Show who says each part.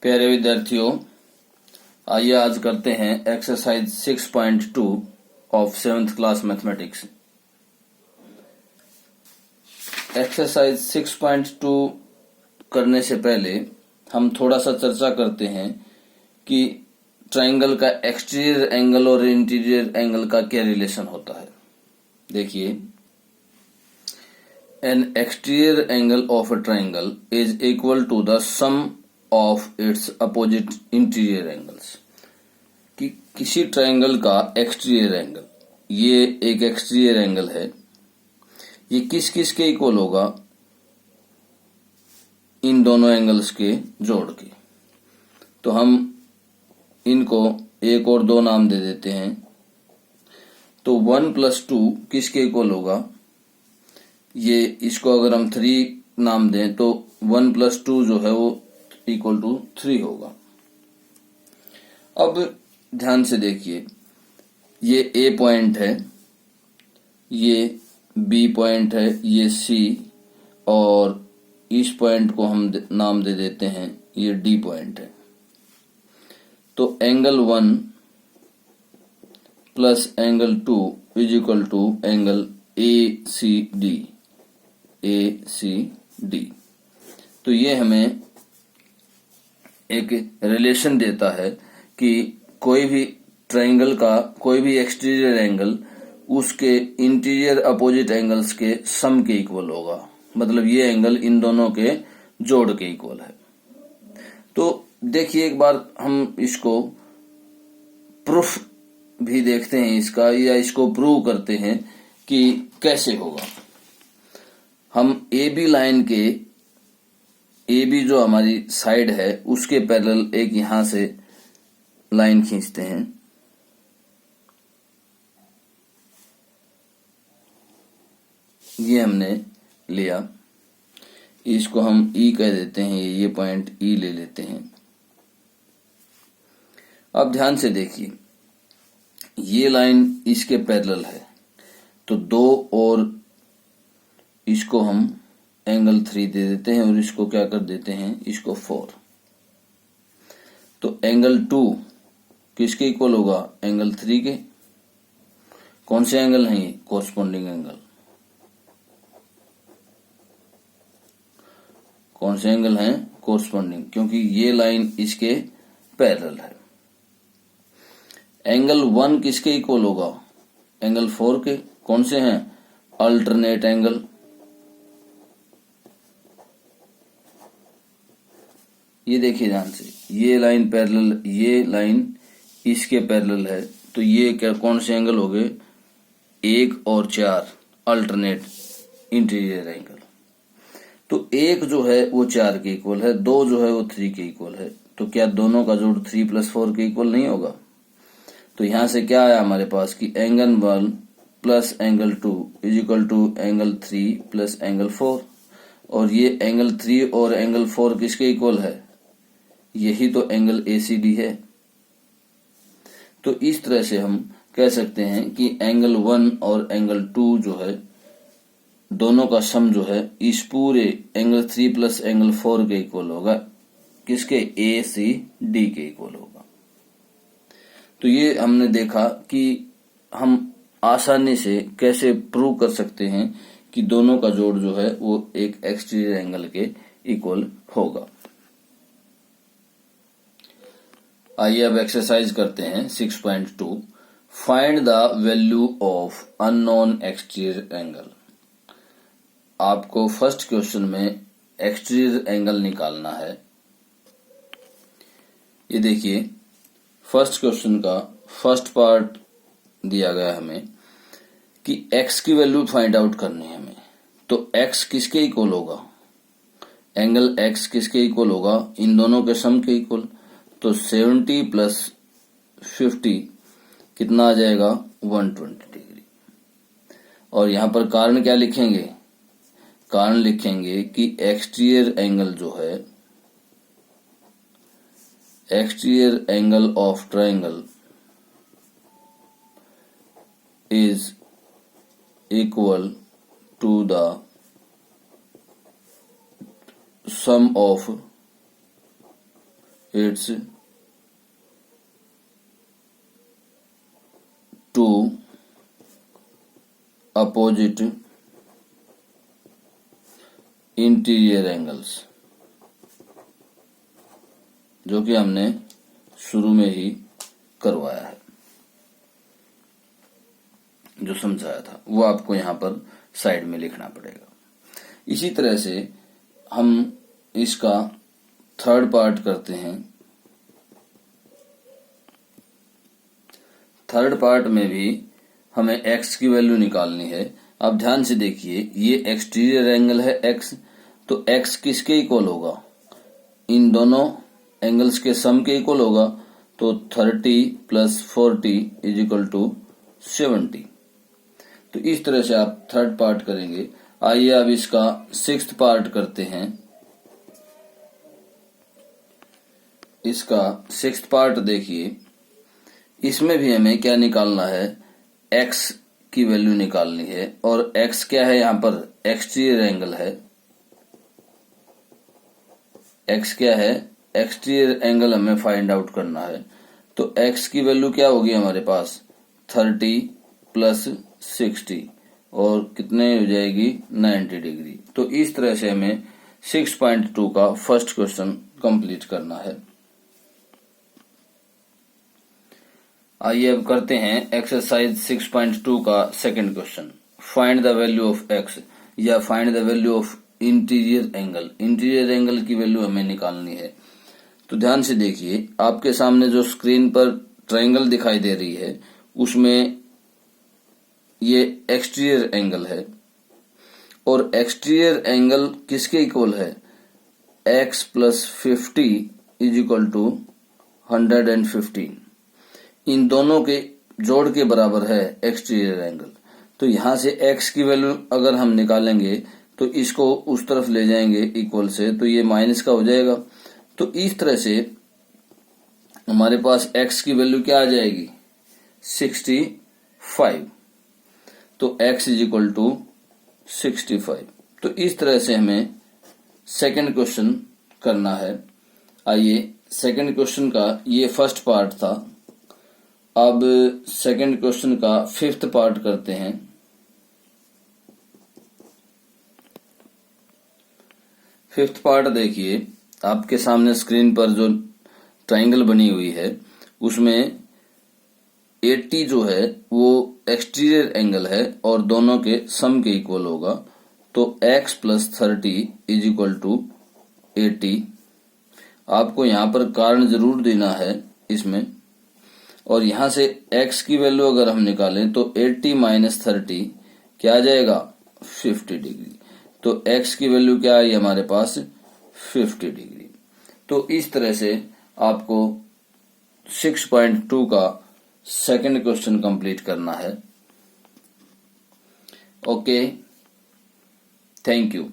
Speaker 1: प्यारे विद्यार्थियों, आइए आज करते हैं exercise 6.2 of 7th class mathematics. Exercise 6.2 करने से पहले हम थोड़ा सा चर्चा करते हैं कि ट्राइंगल का एक्सटीरियर एंगल और इंटीरियर एंगल का क्या रिलेशन होता है। देखिए, an exterior angle of a triangle is equal to the sum of its opposite interior angles. कि किसी ट्राइंगल का एक्सटीरियर एंगल, ये एक एक्सटीरियर एंगल है, ये किस किस के इक्वल होगा? इन दोनों एंगल्स के जोड़ के। तो हम इनको एक और दो नाम दे देते हैं। तो 1 + 2 किसके इक्वल होगा? ये इसको अगर हम 3 नाम दें तो 1 + 2 जो है वो इक्वल टू 3 होगा। अब ध्यान से देखिए, ये ए पॉइंट है, ये बी पॉइंट है, ये सी, और इस पॉइंट को हम नाम दे देते हैं, ये डी पॉइंट है। तो angle 1 plus angle 2 is equal to angle A C D. तो ये हमें एक रिलेशन देता है कि कोई भी ट्राइंगल का कोई भी एक्सटीरियर एंगल उसके इंटीरियर अपोजिट एंगल्स के सम के इक्वल होगा। मतलब ये एंगल इन दोनों के जोड़ के इक्वल है। तो देखिए, एक बार हम इसको प्रूफ भी देखते हैं इसका, या इसको प्रूव करते हैं कि कैसे होगा। हम ए बी लाइन के, ए बी जो हमारी साइड है उसके पैरेलल एक यहां से लाइन खींचते हैं। ये हमने लिया, इसको हम ई कह देते हैं, ये पॉइंट ई ले लेते हैं। अब ध्यान से देखिए, ये लाइन इसके पैरेलल है, तो 2 और इसको हम एंगल 3 दे देते हैं और इसको क्या कर देते हैं, इसको 4। तो एंगल 2 किसके इक्वल होगा? एंगल 3 के। कौन से एंगल हैं ये? Corresponding angle. कौन से एंगल हैं? कोरस्पॉन्डिंग, क्योंकि ये लाइन इसके पैरेलल है। एंगल 1 किसके इक्वल होगा? एंगल 4 के। कौन से हैं? Alternate angle. ये देखिए ध्यान से, ये लाइन पैरेलल, ये लाइन इसके पैरेलल है, तो ये क्या कौन से एंगल हो गए? 1 और 4 अल्टरनेट इंटीरियर एंगल। तो 1 जो है वो 4 के इक्वल है, 2 जो है वो 3 के इक्वल है। तो क्या दोनों का जोड़ 3 + 4 के इक्वल नहीं होगा? तो यहां से क्या आया हमारे पास कि angle 1 plus angle 2 is equal to angle 3 plus angle 4। और ये एंगल 3 और एंगल 4 किसके इक्वल है? यही तो एंगल एसीडी है। तो इस तरह से हम कह सकते हैं कि एंगल 1 और एंगल 2 जो है, दोनों का सम जो है इस पूरे एंगल 3 प्लस एंगल 4 के इक्वल होगा। किसके? ए सी डी के इक्वल होगा। तो ये हमने देखा कि हम आसानी से कैसे प्रूव कर सकते हैं कि दोनों का जोड़ जो है वो एक एक्सटीरियर एंगल के इक्वल होगा। आइए अब एक्सरसाइज करते हैं 6.2। Find the value of unknown exterior angle. आपको फर्स्ट क्वेश्चन में एक्सटीरियर एंगल निकालना है। ये देखिए, फर्स्ट क्वेश्चन का फर्स्ट पार्ट दिया गया हमें कि x की वैल्यू फाइंड आउट करनी है हमें। तो x किसके इक्वल होगा? एंगल x किसके इक्वल होगा? इन दोनों के सम के इक्वल। तो 70 + 50 कितना आ जाएगा? 120 डिग्री। और यहां पर कारण क्या लिखेंगे? कारण लिखेंगे कि एक्सटीरियर एंगल जो है, exterior angle of triangle is equal to the sum of its two opposite interior angles, जो कि हमने शुरू में ही करवाया है, जो समझाया था वो आपको यहां पर साइड में लिखना पड़ेगा। इसी तरह से हम इसका थर्ड पार्ट करते हैं। थर्ड पार्ट में भी हमें x की वैल्यू निकालनी है। अब ध्यान से देखिए, ये एक्सटीरियर एंगल है x, तो x किसके इक्वल होगा? इन दोनों एंगल्स के सम के इक्वल होगा। तो 30 + 40 = 70। तो इस तरह से आप थर्ड पार्ट करेंगे। आइए अब इसका सिक्स्थ पार्ट करते हैं। इसका सिक्स्थ पार्ट देखिए, इसमें भी हमें क्या निकालना है? x की वैल्यू निकालनी है। और x क्या है? यहाँ पर एक्सटीरियर एंगल है। x क्या है? एक्सटीरियर एंगल हमें फाइंड आउट करना है। तो x की वैल्यू क्या होगी हमारे पास? 30 + 60 और कितने हो जाएगी? 90 डिग्री। तो इस तरह से हमें 6.2 का फर्स्ट क्वेश्चन कंप्लीट करना है। आइए अब करते हैं एक्सरसाइज 6.2 का second question. Find the value of x या find the value of interior angle. Interior angle की वैल्यू हमें निकालनी है। तो ध्यान से देखिए, आपके सामने जो स्क्रीन पर ट्रायंगल दिखाई दे रही है उसमें ये एक्सटीरियर एंगल है और एक्सटीरियर एंगल किसके इक्वल है? x + 50 = 115। इन दोनों के जोड़ के बराबर है एक्सटीरियर एंगल। तो यहां से x की वैल्यू अगर हम निकालेंगे तो इसको उस तरफ ले जाएंगे इक्वल से, तो ये माइनस का हो जाएगा। तो इस तरह से हमारे पास x की वैल्यू क्या आ जाएगी? 65। तो x = 65। तो इस तरह से हमें सेकंड क्वेश्चन करना है। आइए सेकंड क्वेश्चन का ये फर्स्ट पार्ट था। अब सेकंड क्वेश्चन का फिफ्थ पार्ट करते हैं। फिफ्थ पार्ट देखिए, आपके सामने स्क्रीन पर जो ट्रायंगल बनी हुई है उसमें 80 जो है वो एक्सटीरियर एंगल है और दोनों के सम के इक्वल होगा। तो x + 30 = 80। आपको यहां पर कारण जरूर देना है इसमें। और यहां से x की वैल्यू अगर हम निकालें तो 80 - 30 क्या आ जाएगा? 50 डिग्री। तो x की वैल्यू क्या आई हमारे पास? 50 डिग्री। तो इस तरह से आपको 6.2 का सेकंड क्वेश्चन कंप्लीट करना है। Okay, thank you.